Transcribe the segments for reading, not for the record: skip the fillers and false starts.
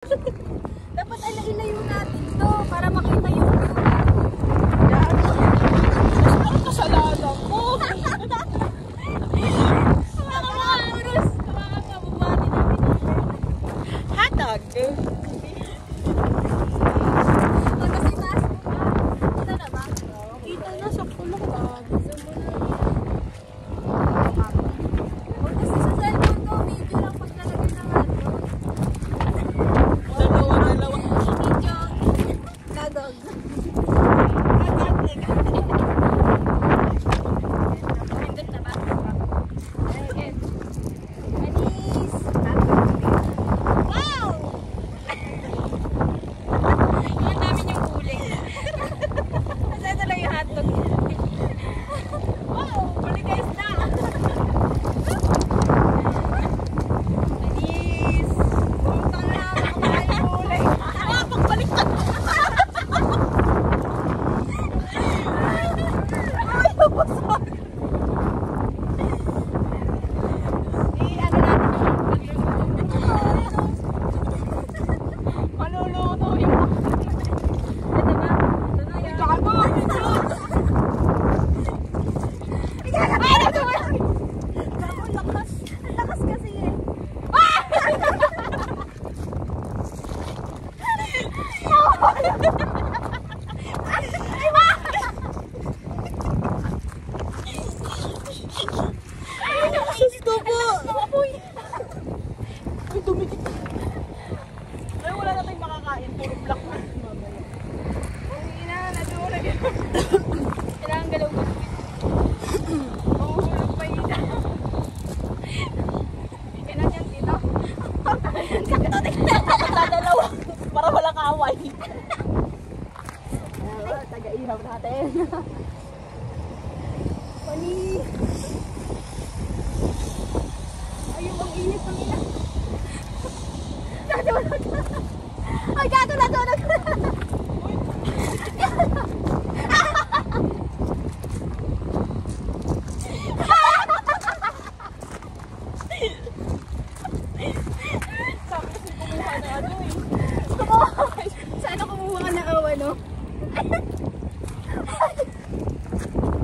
Dapat ay ilayo natin to para makita yung view. Ang kasalanan ko. Hatag. Kita na sa kulong ba? Para walang kaaway. Taga-ihaw natin. Pani. Ayun, ang init ng ina. Natulog na. Ay, gato natulog na. Sana kumuha ka ng awa, no?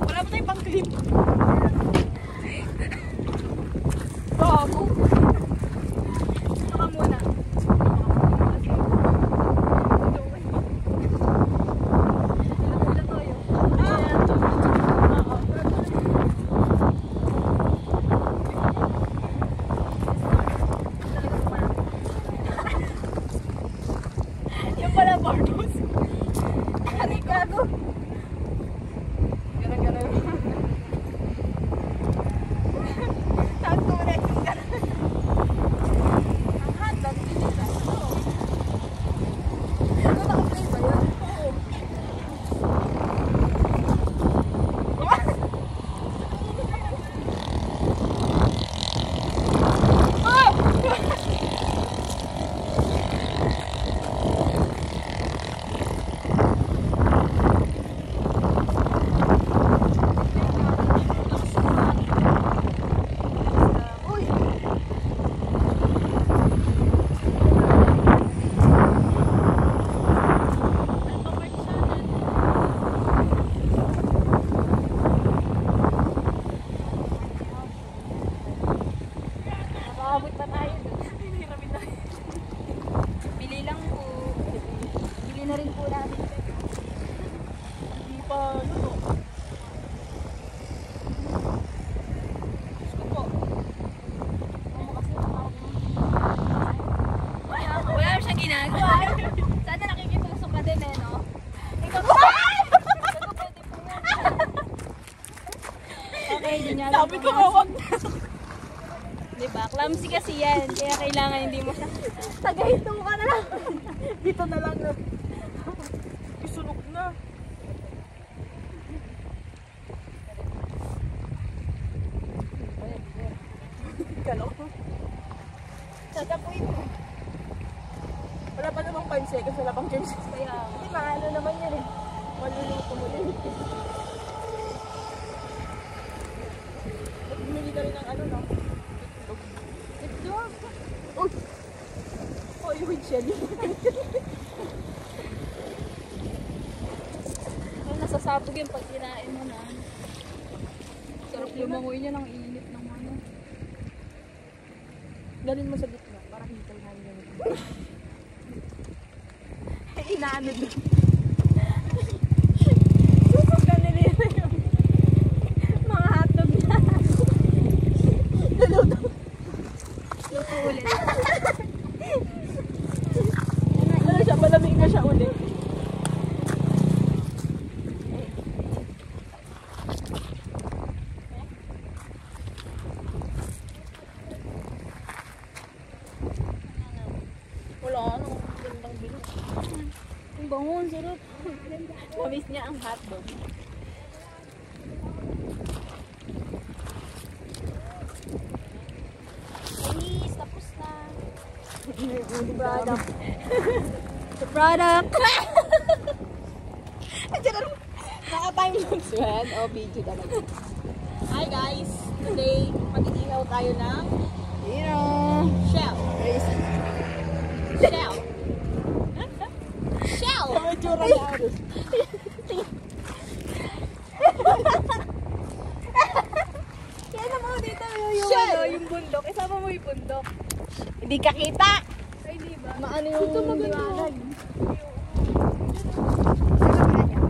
Wala ba tayong pang-clip? Bago. Ito ka muna. Yung pala Bartos. Arigato. Ganun. Ang tunay yung gano'n. Ang hotdog, hindi ka. Ano naka-play ba yun? Oo. Abot pa tayo. Bili lang po. Bili na rin po namin. Hindi pa, ano? Gusto po. Wala siyang ginagawa. Sana nakikitusok ka din, eh, no? Ikaw po. Okay, di niya. Sabi ko mawag na. Diba? Clumsy kasi yan. Kaya kailangan hindi mo siya. Tagahito ka na lang. Dito na lang. Isunog na. Kalo. Tatapuin mo. Wala pa namang panse kasi wala pang change. Kaya, hindi maano naman yan eh. Maluluto mo din. Bumili ka rin ng ano, no? Itlog. Uy! Hoy! yung windshield. Ay, nasasabog yung pag kinain mo na. Sarap lumangoy niya ng init ng ano. Dalhin mo sa gitna para hintay na yun. Inaano doon. Susugan nila yung mga hotdog na. Luto. Luto ulit. Ano siya, malamig na siya ulit. Wala ano, gandang bilog. Ang bango, ang sarap. Namiss niya ang hotdog. Please, tapos na. Product. The product. Naka-time lapse man o video talaga. Hi guys! Today, mag-iihaw tayo ng shell. Shell. Shell! Ano yung tsura na Arus? Kaya naman dito yung, Shell! ano, yung bundok. Isama mo yung bundok. Hindi ka kita! Ay, di ba? Maano yung Ito maganda. liwanag? Ano ba yan?